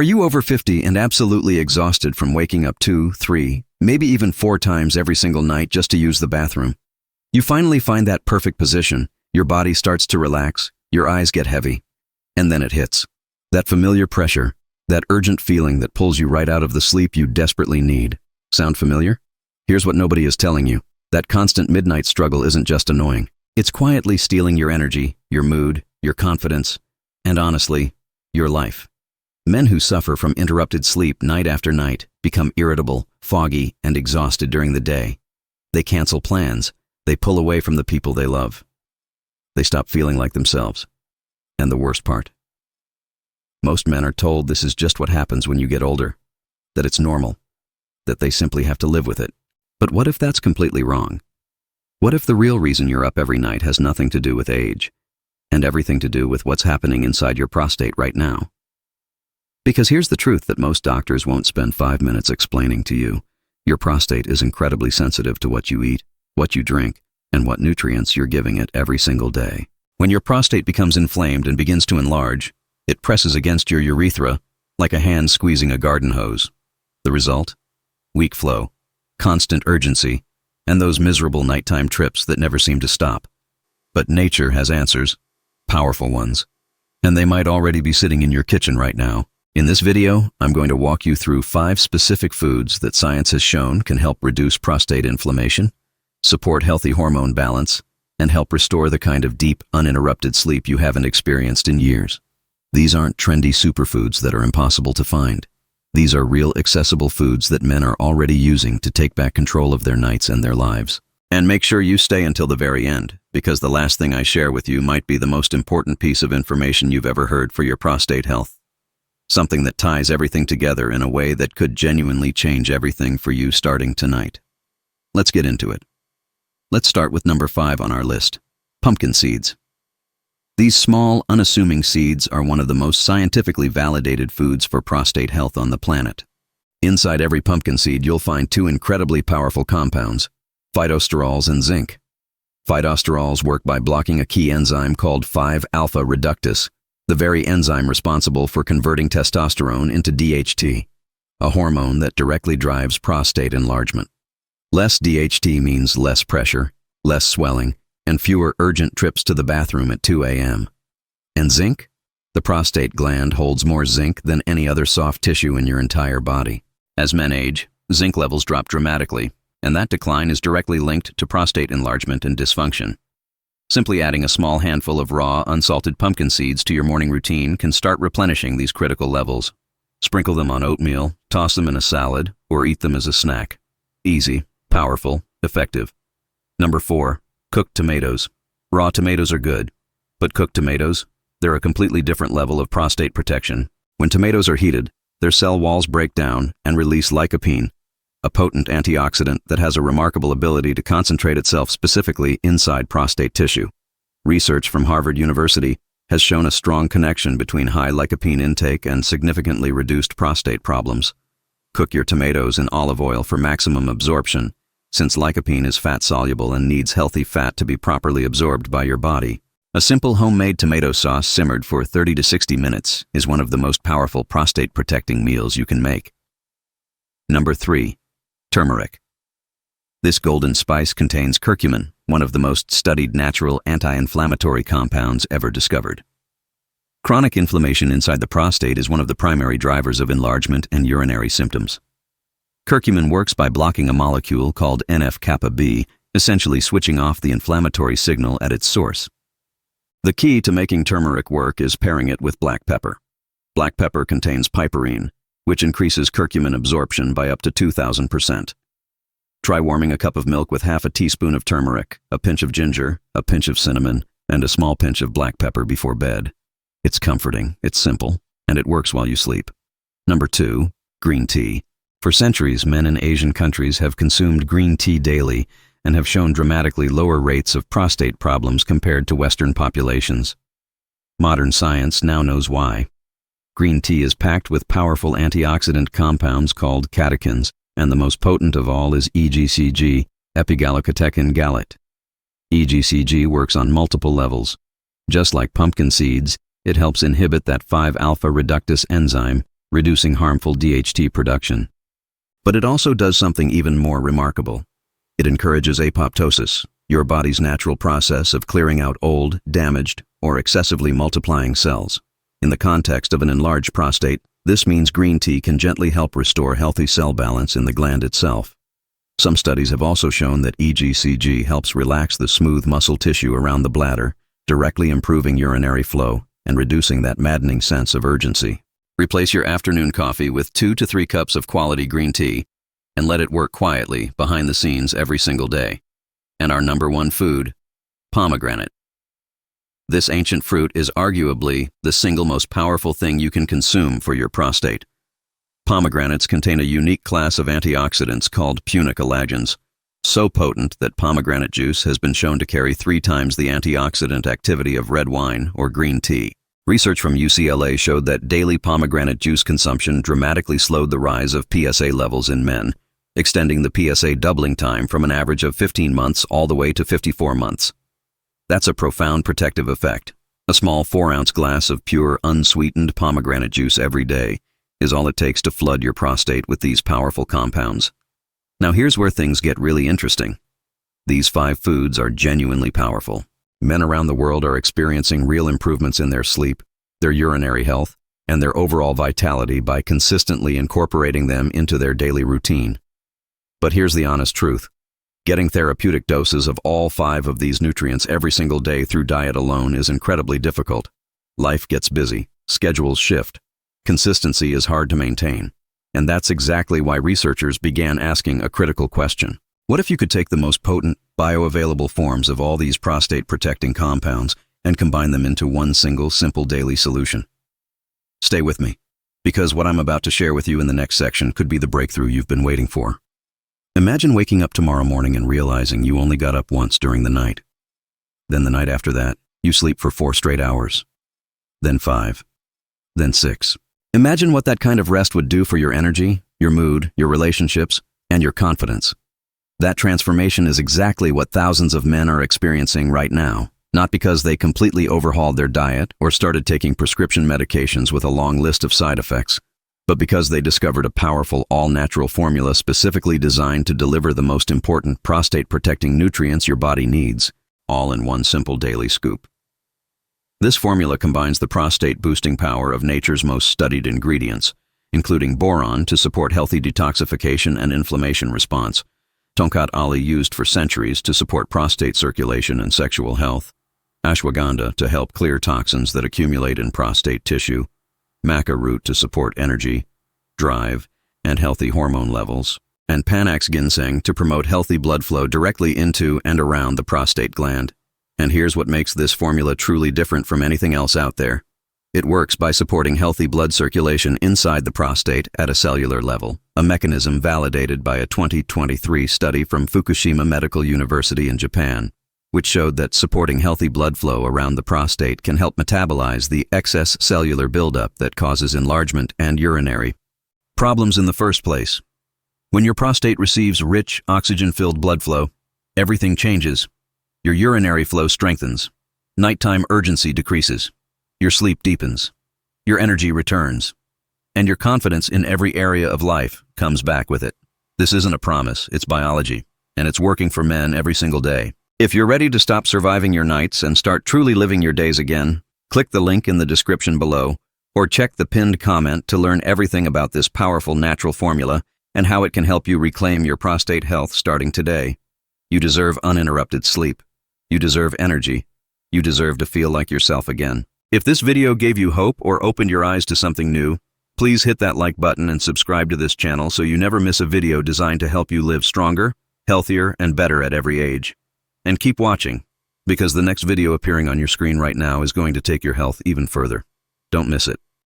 Are you over 50 and absolutely exhausted from waking up 2, 3, maybe even 4 times every single night just to use the bathroom? You finally find that perfect position, your body starts to relax, your eyes get heavy, and then it hits. That familiar pressure, that urgent feeling that pulls you right out of the sleep you desperately need. Sound familiar? Here's what nobody is telling you. That constant midnight struggle isn't just annoying. It's quietly stealing your energy, your mood, your confidence, and honestly, your life. Men who suffer from interrupted sleep night after night become irritable, foggy, and exhausted during the day. They cancel plans. They pull away from the people they love. They stop feeling like themselves. And the worst part? Most men are told this is just what happens when you get older, that it's normal, that they simply have to live with it. But what if that's completely wrong? What if the real reason you're up every night has nothing to do with age, and everything to do with what's happening inside your prostate right now? Because here's the truth that most doctors won't spend 5 minutes explaining to you. Your prostate is incredibly sensitive to what you eat, what you drink, and what nutrients you're giving it every single day. When your prostate becomes inflamed and begins to enlarge, it presses against your urethra like a hand squeezing a garden hose. The result? Weak flow, constant urgency, and those miserable nighttime trips that never seem to stop. But nature has answers, powerful ones, and they might already be sitting in your kitchen right now. In this video, I'm going to walk you through 5 specific foods that science has shown can help reduce prostate inflammation, support healthy hormone balance, and help restore the kind of deep, uninterrupted sleep you haven't experienced in years. These aren't trendy superfoods that are impossible to find. These are real, accessible foods that men are already using to take back control of their nights and their lives. And make sure you stay until the very end, because the last thing I share with you might be the most important piece of information you've ever heard for your prostate health. Something that ties everything together in a way that could genuinely change everything for you starting tonight. Let's get into it. Let's start with number 5 on our list, pumpkin seeds. These small, unassuming seeds are one of the most scientifically validated foods for prostate health on the planet. Inside every pumpkin seed, you'll find 2 incredibly powerful compounds, phytosterols and zinc. Phytosterols work by blocking a key enzyme called 5-alpha reductase, the very enzyme responsible for converting testosterone into DHT, a hormone that directly drives prostate enlargement. Less DHT means less pressure, less swelling, and fewer urgent trips to the bathroom at 2 a.m. And zinc? The prostate gland holds more zinc than any other soft tissue in your entire body. As men age, zinc levels drop dramatically, and that decline is directly linked to prostate enlargement and dysfunction. Simply adding a small handful of raw, unsalted pumpkin seeds to your morning routine can start replenishing these critical levels. Sprinkle them on oatmeal, toss them in a salad, or eat them as a snack. Easy, powerful, effective. Number 4, cooked tomatoes. Raw tomatoes are good, but cooked tomatoes, they're a completely different level of prostate protection. When tomatoes are heated, their cell walls break down and release lycopene, a potent antioxidant that has a remarkable ability to concentrate itself specifically inside prostate tissue. Research from Harvard University has shown a strong connection between high lycopene intake and significantly reduced prostate problems. Cook your tomatoes in olive oil for maximum absorption, since lycopene is fat-soluble and needs healthy fat to be properly absorbed by your body. A simple homemade tomato sauce simmered for 30 to 60 minutes is one of the most powerful prostate-protecting meals you can make. Number 3. Turmeric. This golden spice contains curcumin, one of the most studied natural anti-inflammatory compounds ever discovered. Chronic inflammation inside the prostate is one of the primary drivers of enlargement and urinary symptoms. Curcumin works by blocking a molecule called NF-kappa B, essentially switching off the inflammatory signal at its source. The key to making turmeric work is pairing it with black pepper. Black pepper contains piperine, which increases curcumin absorption by up to 2,000%. Try warming a cup of milk with half a teaspoon of turmeric, a pinch of ginger, a pinch of cinnamon, and a small pinch of black pepper before bed. It's comforting, it's simple, and it works while you sleep. Number 2, green tea. For centuries, men in Asian countries have consumed green tea daily and have shown dramatically lower rates of prostate problems compared to Western populations. Modern science now knows why. Green tea is packed with powerful antioxidant compounds called catechins, and the most potent of all is EGCG, epigallocatechin gallate. EGCG works on multiple levels. Just like pumpkin seeds, it helps inhibit that 5-alpha reductase enzyme, reducing harmful DHT production. But it also does something even more remarkable. It encourages apoptosis, your body's natural process of clearing out old, damaged, or excessively multiplying cells. In the context of an enlarged prostate, this means green tea can gently help restore healthy cell balance in the gland itself. Some studies have also shown that EGCG helps relax the smooth muscle tissue around the bladder, directly improving urinary flow and reducing that maddening sense of urgency. Replace your afternoon coffee with 2 to 3 cups of quality green tea and let it work quietly behind the scenes every single day. And our number one food, pomegranate. This ancient fruit is arguably the single most powerful thing you can consume for your prostate. Pomegranates contain a unique class of antioxidants called punicolagens, so potent that pomegranate juice has been shown to carry 3 times the antioxidant activity of red wine or green tea. Research from UCLA showed that daily pomegranate juice consumption dramatically slowed the rise of PSA levels in men, extending the PSA doubling time from an average of 15 months all the way to 54 months. That's a profound protective effect. A small 4-ounce glass of pure, unsweetened pomegranate juice every day is all it takes to flood your prostate with these powerful compounds. Now here's where things get really interesting. These 5 foods are genuinely powerful. Men around the world are experiencing real improvements in their sleep, their urinary health, and their overall vitality by consistently incorporating them into their daily routine. But here's the honest truth. Getting therapeutic doses of all 5 of these nutrients every single day through diet alone is incredibly difficult. Life gets busy, schedules shift. Consistency is hard to maintain. And that's exactly why researchers began asking a critical question. What if you could take the most potent, bioavailable forms of all these prostate-protecting compounds and combine them into one single, simple daily solution? Stay with me, because what I'm about to share with you in the next section could be the breakthrough you've been waiting for. Imagine waking up tomorrow morning and realizing you only got up once during the night. Then the night after that, you sleep for 4 straight hours. Then 5. Then 6. Imagine what that kind of rest would do for your energy, your mood, your relationships, and your confidence. That transformation is exactly what thousands of men are experiencing right now, not because they completely overhauled their diet or started taking prescription medications with a long list of side effects, but because they discovered a powerful, all-natural formula specifically designed to deliver the most important prostate-protecting nutrients your body needs, all in one simple daily scoop. This formula combines the prostate-boosting power of nature's most studied ingredients, including boron to support healthy detoxification and inflammation response, tonkat ali used for centuries to support prostate circulation and sexual health, ashwagandha to help clear toxins that accumulate in prostate tissue, maca root to support energy, drive, and healthy hormone levels, and Panax ginseng to promote healthy blood flow directly into and around the prostate gland. And here's what makes this formula truly different from anything else out there. It works by supporting healthy blood circulation inside the prostate at a cellular level, a mechanism validated by a 2023 study from Fukushima Medical University in Japan, which showed that supporting healthy blood flow around the prostate can help metabolize the excess cellular buildup that causes enlargement and urinary problems in the first place. When your prostate receives rich, oxygen-filled blood flow, everything changes. Your urinary flow strengthens, nighttime urgency decreases, your sleep deepens, your energy returns, and your confidence in every area of life comes back with it. This isn't a promise, it's biology, and it's working for men every single day. If you're ready to stop surviving your nights and start truly living your days again, click the link in the description below, or check the pinned comment to learn everything about this powerful natural formula and how it can help you reclaim your prostate health starting today. You deserve uninterrupted sleep. You deserve energy. You deserve to feel like yourself again. If this video gave you hope or opened your eyes to something new, please hit that like button and subscribe to this channel so you never miss a video designed to help you live stronger, healthier, and better at every age. And keep watching, because the next video appearing on your screen right now is going to take your health even further. Don't miss it.